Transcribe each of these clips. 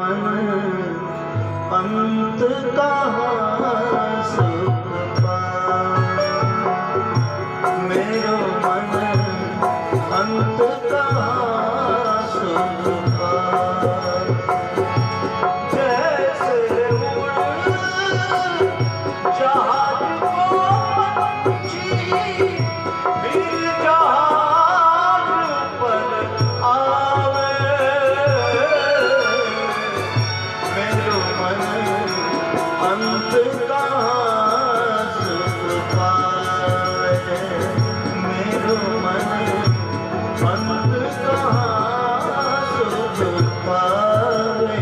मन अंत कहाँ सुख पाए, मेरो मन अंत कहाँ सुख पाए। जैसे उड़ जहाज को पंछी फिर जहाज पर आवे, मेरो मन अंत कहाँ सुख पाए, मेरो मन अंत कहाँ सुख पावे।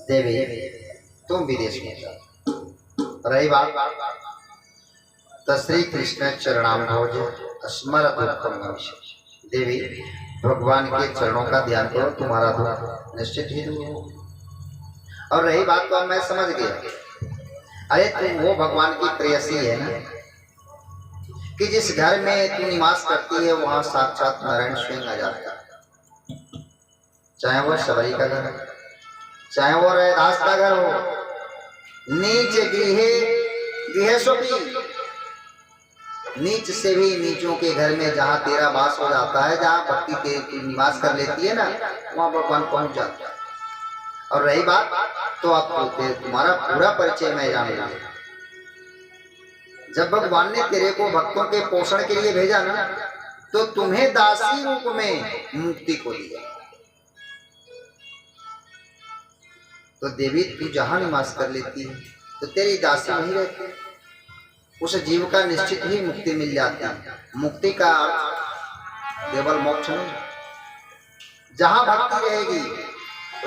देवी तुम विदेश में जाओ। रही बात तो श्री कृष्ण चरणाम्भोज स्मरत उत्तम भविष्य। देवी भगवान के चरणों का ध्यान करो, तुम्हारा दुख निश्चित ही दूर हो। और रही बात तो मैं समझ गया, अरे तुम वो भगवान की प्रेयसी है ना, कि जिस घर में तू निवास करती है वहां साक्षात नारायण स्वयं आ जाता है। चाहे वो सबरी का घर है, चाहे वो रैदास का घर हो, नीच नीच से भी नीचों के घर में जहाँ तेरा वास हो जाता है, जहाँ भक्ति तेरी निवास कर लेती है ना, वहाँ भगवान पहुंच जाता है। और रही बात तो आप तुम्हारा पूरा परिचय मैं जान लूँ। जब भगवान ने तेरे को भक्तों के पोषण के लिए भेजा ना, तो तुम्हें दासी रूप में मुक्ति को दिया। तो देवी तू जहां निवास कर लेती है तो तेरी दासी वहीं रहती है, उस जीव का निश्चित ही मुक्ति मिल जाती है। मुक्ति का केवल मोक्ष नहीं, जहां भक्ति रहेगी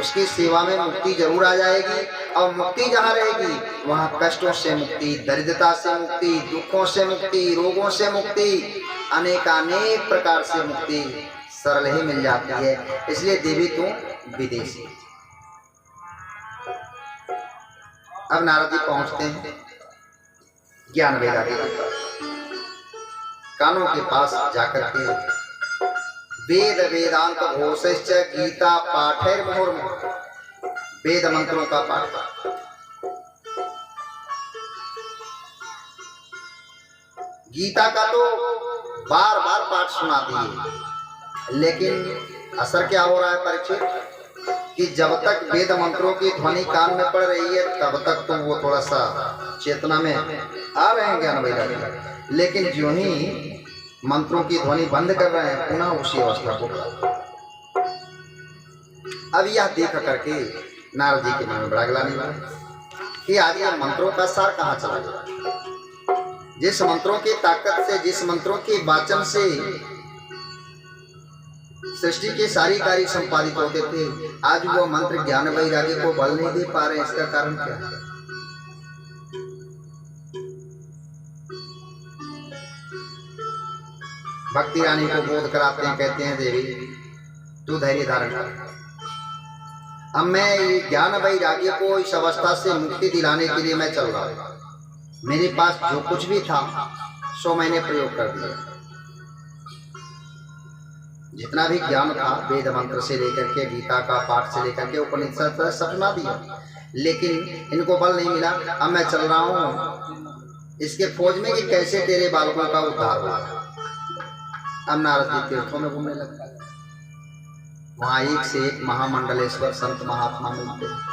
उसकी सेवा में मुक्ति जरूर आ जाएगी। और मुक्ति जहां रहेगी वहां कष्टों से मुक्ति, दरिद्रता से मुक्ति, दुखों से मुक्ति, रोगों से मुक्ति, अनेक प्रकार से मुक्ति सरल ही मिल जाती है। इसलिए देवी तू विदेशी। अब नारद जी पहुंचते हैं ज्ञान वैराग्य के पास। कानों के पास जाकर के वेद वेदांत घोषश्च गीता पाठैर मुहुर्मुहुः, वेद मंत्रों का पाठ, गीता का तो बार बार पाठ सुना दिए, लेकिन असर क्या हो रहा है परीक्षित, कि जब तक वेद मंत्रों की ध्वनि कान में पड़ रही है तब तक तो वो थोड़ा सा चेतना में आ रहे हैं ज्ञान वैराग्य, लेकिन जो ही मंत्रों की ध्वनि बंद कर रहे हैं पुनः उसी अवस्था को। अब यह देख करके नारद जी के मन में बड़ा ग्लानि हुआ कि आज यह मंत्रों का सार कहाँ चला गया। जिस मंत्रों की ताकत से, जिस मंत्रों के वाचन से सृष्टि के सारी कार्य संपादित होते थे, आज वो मंत्र ज्ञान वैराग्य को बल नहीं दे पा रहे। इसका कारण क्या है? भक्ति रानी को बोध कराते हैं, कहते हैं देवी तू धैर्य धारण कर। अब मैं ये ज्ञान वैराग्य को इस अवस्था से मुक्ति दिलाने के लिए मैं चल रहा हूं। मेरे पास जो कुछ भी था सो मैंने प्रयोग कर दिया। जितना भी ज्ञान था वेद मंत्र से लेकर के गीता का पाठ से लेकर के उपनिषद सब सुना दिया, लेकिन इनको बल नहीं मिला। अब मैं चल रहा हूँ इसके खोज में कि कैसे तेरे बालकों का उद्धार होगा। अब नारद जी तीर्थों में घूमने लगता है। वहां एक से एक महामंडलेश्वर संत महात्मा मिलते हैं।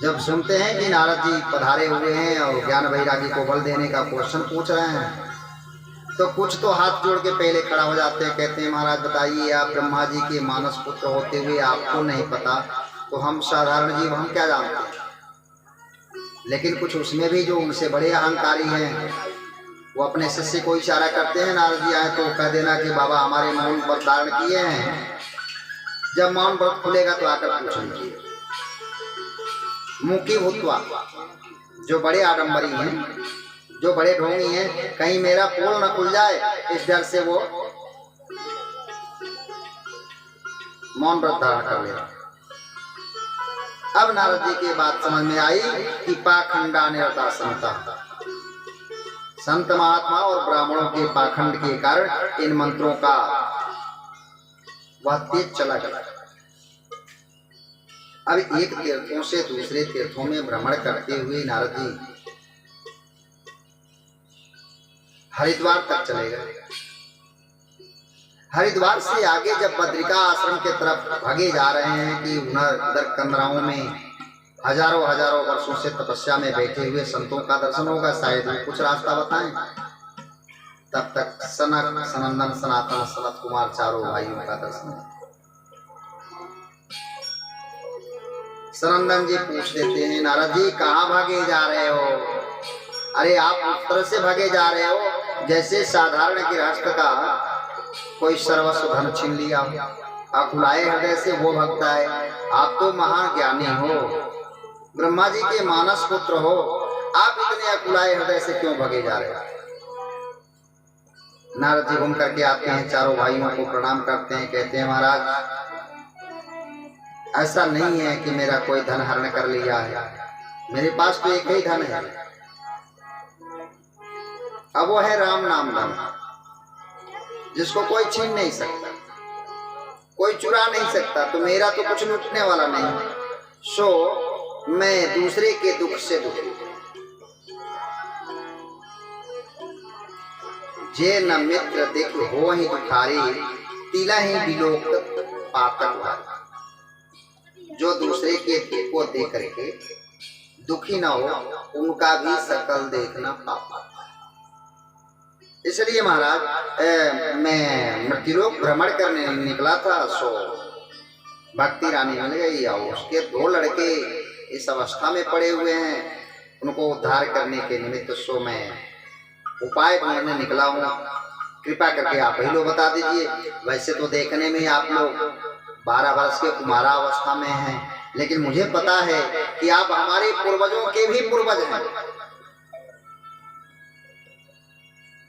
जब सुनते हैं कि नारद जी पधारे हुए हैं और ज्ञान वैराग्य को बल देने का क्वेश्चन पूछ रहे हैं, तो कुछ तो हाथ जोड़ के पहले खड़ा हो जाते हैं। कहते हैं महाराज बताइए, आप ब्रह्मा जी के मानस पुत्र होते हुए आपको नहीं पता, तो हम साधारण जीव हम क्या जानते हैं। लेकिन कुछ उसमें भी जो उनसे बड़े अहंकारी हैं वो अपने शिष्य को इशारा करते हैं, नारद जी आए तो कह देना कि बाबा हमारे मौन व्रत धारण किए हैं, जब मौन व्रत खुलेगा तो आकर पूछेंगे। मुखी भूतवा, जो बड़े आडंबरी हैं, जो बड़े ढोंगी हैं, कहीं मेरा पोल न खुल जाए, इस डर से वो मौन व्रत धारण कर लेते। अब नारद जी की बात समझ में आई कि पाखंडा निरता संता, संत महात्मा और ब्राह्मणों के पाखंड के कारण इन मंत्रों का वह तेज चला गया। अब एक तीर्थों से दूसरे तीर्थों में भ्रमण करते हुए नारद जी हरिद्वार तक चले गए। हरिद्वार से आगे जब बद्रिका आश्रम के तरफ भागे जा रहे हैं कि उधर कंदराओं में हजारों हजारों वर्षों से तपस्या में बैठे हुए संतों का दर्शन होगा, शायद वो कुछ रास्ता बताएं। तब तक सनक, सनंदन, सनातन, सनत कुमार चारों भाइयों का दर्शन। सनंदन जी पूछ देते हैं, नारद जी कहाँ भागे जा रहे हो? अरे आप उस तरह से भागे जा रहे हो जैसे साधारण गृहस्थ का कोई सर्वस्व धन छीन लिया, अकुलाए हृदय से वो भगता है। आप तो महान ज्ञानी हो, ब्रह्मा जी के मानस पुत्र हो, आप इतने अकुलाए हृदय से क्यों भागे जा रहे हो? नारद जी घूम करके आते हैं, चारों भाइयों को प्रणाम करते हैं, कहते हैं महाराज ऐसा नहीं है कि मेरा कोई धन हरण कर लिया है, मेरे पास तो एक ही धन है, अब वो है राम नाम धन, जिसको कोई छीन नहीं सकता, कोई चुरा नहीं सकता, तो मेरा तो कुछ लूटने वाला नहीं। सो मैं दूसरे के दुख से दुखी, जे न मित्र दिख हो ही दुखारी, तिला ही बिलोक पातक वारी। जो दूसरे के दुख को देख करके दुखी न हो, उनका भी सकल देखना पाप। इसलिए महाराज मैं मृत्युलोक भ्रमण करने निकला था, सो भक्ति रानी मिल गई और उसके दो लड़के इस अवस्था में पड़े हुए हैं, उनको उद्धार करने के निमित्त सो मैं उपाय ढूंढने निकला हूँ। कृपा करके आप ही लोग बता दीजिए। वैसे तो देखने में आप लोग 12 वर्ष के कुमारा अवस्था में हैं, लेकिन मुझे पता है कि आप हमारे पूर्वजों के भी पूर्वज हैं।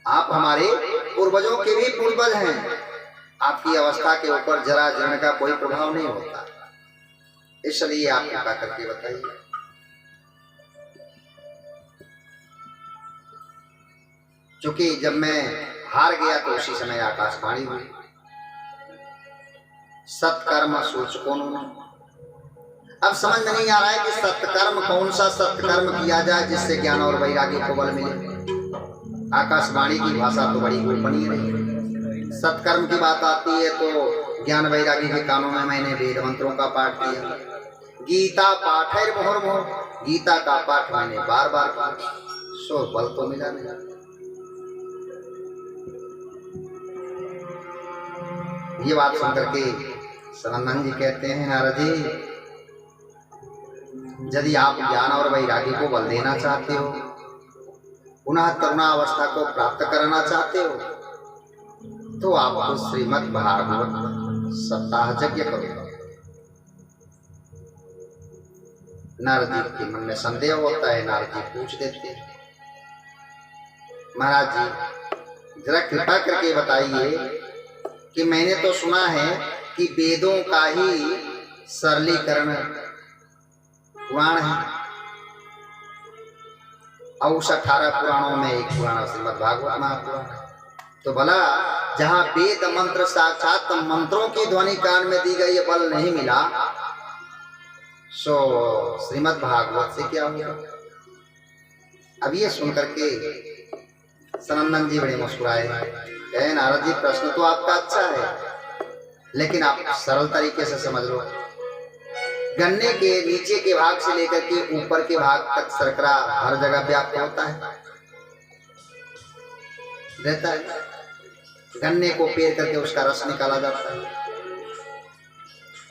आप हमारे पूर्वजों के भी पूर्वज हैं। आपकी अवस्था के ऊपर जरा जरण का कोई प्रभाव नहीं होता, इसलिए आप कृपा करके बताइए। क्योंकि जब मैं हार गया तो उसी समय आकाशवाणी हुई, सत्कर्म सूचकों। अब समझ में नहीं आ रहा है कि सत्कर्म, कौन सा सत्कर्म किया जाए जिससे ज्ञान और वैराग्य को बल मिले। आकाशवाणी की भाषा तो बड़ी गोपनीय रही। सत्कर्म की बात आती है तो ज्ञान वैराग्य के कानों में मैंने वेद मंत्रों का पाठ किया। गीता पाठ है मोहर मोहर, गीता का पाठ मैंने बार बार किया, सो बल तो मिला नहीं। ये बात सुनकर के सनंदन जी कहते हैं, नारद जी, यदि आप ज्ञान और वैराग्य को बल देना चाहते हो, पुनः तरुणावस्था को प्राप्त करना चाहते हो, तो आप श्रीमद् भागवत सप्ताह यज्ञ करो। नारद जी के मन में संदेह होता है। नारद जी पूछ देते हैं, महाराज जी जरा कृपा करके बताइए कि मैंने तो सुना है कि वेदों का ही सरलीकरण पुराण है, और उस 18 पुराणों में एक पुराण श्रीमद् भागवत महापुराण है। तो भला जहाँ वेद मंत्र साक्षात मंत्रों की ध्वनि कान में दी गई, बल नहीं मिला, सो श्रीमद् भागवत से क्या हुआ? अब ये सुनकर के सनंदन जी बड़े मुस्कुराए। कहे, नारद जी प्रश्न तो आपका अच्छा है, लेकिन आप सरल तरीके से समझ लो। गन्ने के नीचे के भाग से लेकर के ऊपर के भाग तक शर्करा हर जगह व्याप्त होता है, रहता है। गन्ने को पेर करके उसका रस निकाला जाता है।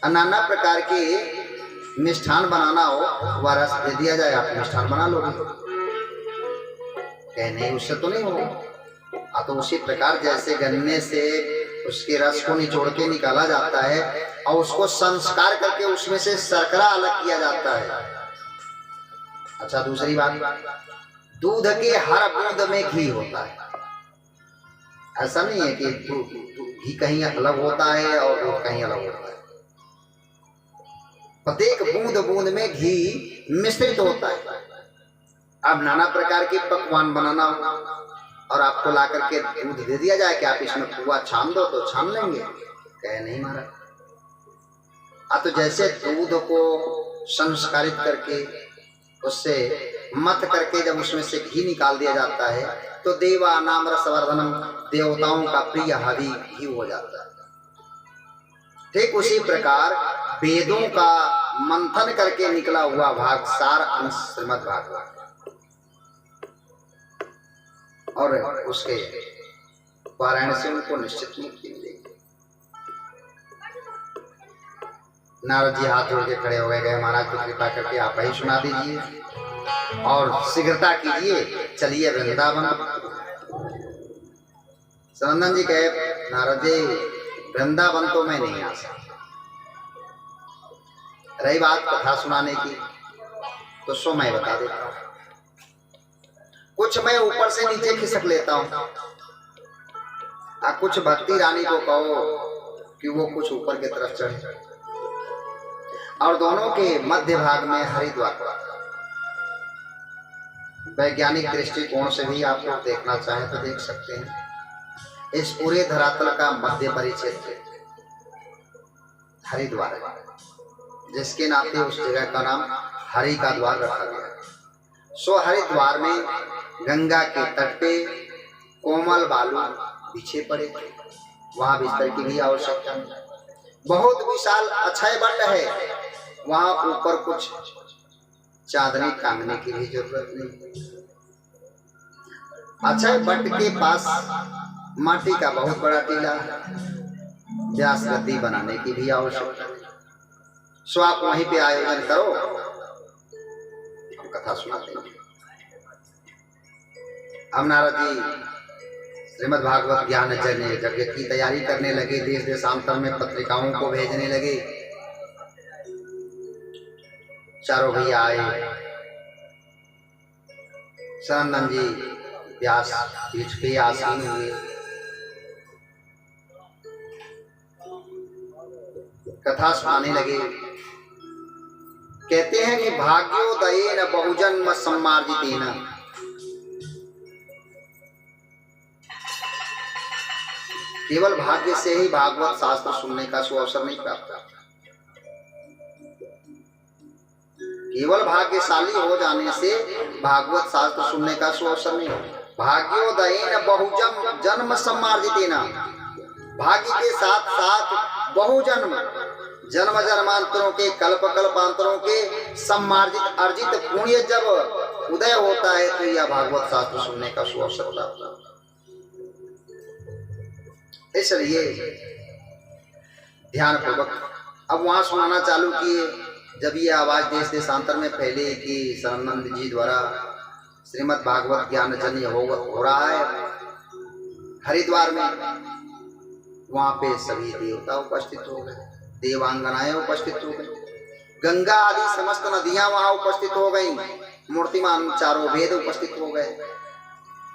नाना प्रकार के मिष्ठान बनाना हो, वह रस दे दिया जाए, आप मिष्ठान बना लोगे। कहे नहीं, उससे तो नहीं होगा। तो उसी प्रकार जैसे गन्ने से उसके रस को निचोड़ के निकाला जाता है और उसको संस्कार करके उसमें से शर्करा अलग किया जाता है। अच्छा, दूसरी बात, दूध के हर बूंद में घी होता है। ऐसा नहीं है कि घी कहीं अलग होता है और दूध कहीं अलग होता है। प्रत्येक बूंद बूंद में घी मिश्रित होता है। अब नाना प्रकार के पकवान बनाना हो और आपको ला करके दूध दे दिया जाए कि आप इसमें पुआ छान दो, तो छान लेंगे? कहे नहीं महाराज। तो जैसे दूध को संस्कारित करके उससे मत करके जब उसमें से घी निकाल दिया जाता है, तो देवा नाम रसवर्धनम, देवताओं का प्रिय हवि घी हो जाता है। ठीक उसी प्रकार वेदों का मंथन करके निकला हुआ भाग सार अंश श्रीमद् भागवत, और उसके पारायण से उनको निश्चित मुक्ति मिलेगी। नारद जी हाथ जोड़ के खड़े हो गए, महाराज को कृपा करके आप ही सुना दीजिए और शीघ्रता कीजिए, चलिए वृंदावन। सनंदन जी कहे, नारद जी वृंदावन तो मैं नहीं आ सकता। रही बात कथा सुनाने की, तो सो मैं बता देता हूँ। कुछ मैं ऊपर से नीचे खिसक लेता हूँ, कुछ भक्ति रानी को कहो कि वो कुछ ऊपर की तरफ चढ़े, और दोनों के मध्य भाग में हरिद्वार पड़ा। वैज्ञानिक दृष्टिकोण से भी आप लोग देखना चाहें तो देख सकते हैं। इस पूरे धरातल का मध्य परिक्षेत्र हरिद्वार है, जिसके नाते उस जगह का नाम हरि का द्वार रखा गया है। सो हरिद्वार में गंगा के तट पे कोमल बालू बिछे पड़े थे, वहां बिस्तर की भी आवश्यकता नहीं। बहुत विशाल अक्षय वट है, वहां ऊपर कुछ चादरें टांगने की भी जरूरत नहीं। अक्षय वट के पास माटी का बहुत बड़ा टीला है, व्यास गद्दी बनाने की भी आवश्यकता नहीं। सो आप वहीं पे आयोजन करो, हम कथा सुनाते हैं। अब नारद जी श्रीमद् भागवत ज्ञान यज्ञ की तैयारी करने लगे, देश देशांतर में पत्रिकाओं को भेजने लगे। चारों भैया आए, सनंदन जी व्यास पीठ पे आसीन हुए, कथा सुनाने लगे। कहते हैं कि भाग्योदयेन बहुजन्म सम्मार्जितेन, केवल भाग्य से ही भागवत शास्त्र सुनने का सुअवसर नहीं प्राप्त, केवल भाग्यशाली हो जाने से भागवत शास्त्र सुनने का सुअवसर नहीं। भाग्योदयेन बहुजन्म सम्मार्जितेन, भाग्य के साथ साथ बहुजन्म, जन्म जन्मांतरों के, कल्प कल्पांतरों के सम्मार्जित अर्जित पुण्य जब उदय होता है तो यह भागवत शास्त्र सुनने का सुअवसर प्राप्त होता है। इसलिए ध्यान पूर्वक अब वहां सुनाना चालू किए। जब ये आवाज देश देशांतर में फैली कि सनंदन जी द्वारा श्रीमद् भागवत ज्ञान यज्ञ हो रहा है हरिद्वार में, वहां पे सभी देवता उपस्थित हो गए, देवांगनाएं उपस्थित हो गई, गंगा आदि समस्त नदियां वहां उपस्थित हो गई, मूर्तिमान चारों वेद उपस्थित हो गए,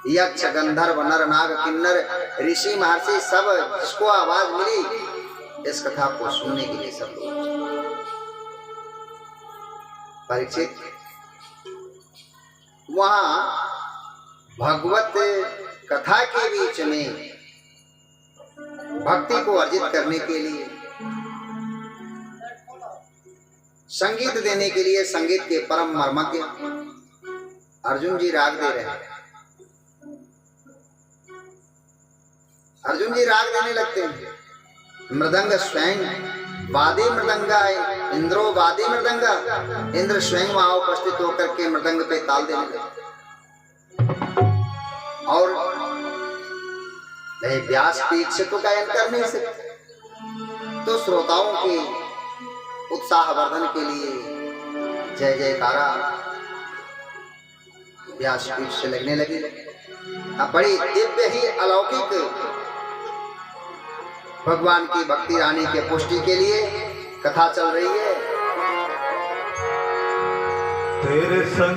यक्ष गंधर्व नर नाग किन्नर ऋषि महर्षि सब, जिसको आवाज मिली इस कथा को सुनने के लिए सब लोग। परीक्षित वहां भगवत कथा के बीच में भक्ति को अर्जित करने के लिए, संगीत देने के लिए, संगीत के परम मर्मज्ञ अर्जुन जी राग दे रहे हैं। अर्जुन जी राग देने लगते हैं, मृदंग स्वयं वादी मृदंगा, इंद्रो वादी मृदंगा, इंद्र स्वयं वहां उपस्थित होकर के मृदंग पे ताल देने लगे। और नहीं व्यास पीठ से तो गायन कर नहीं सकते, तो श्रोताओं के उत्साहवर्धन के लिए जय जयकारा व्यास पीठ से लगने लगी। अब बड़ी दिव्य ही अलौकिक भगवान की भक्ति रानी के पुष्टि के लिए कथा चल रही है। तेरे संग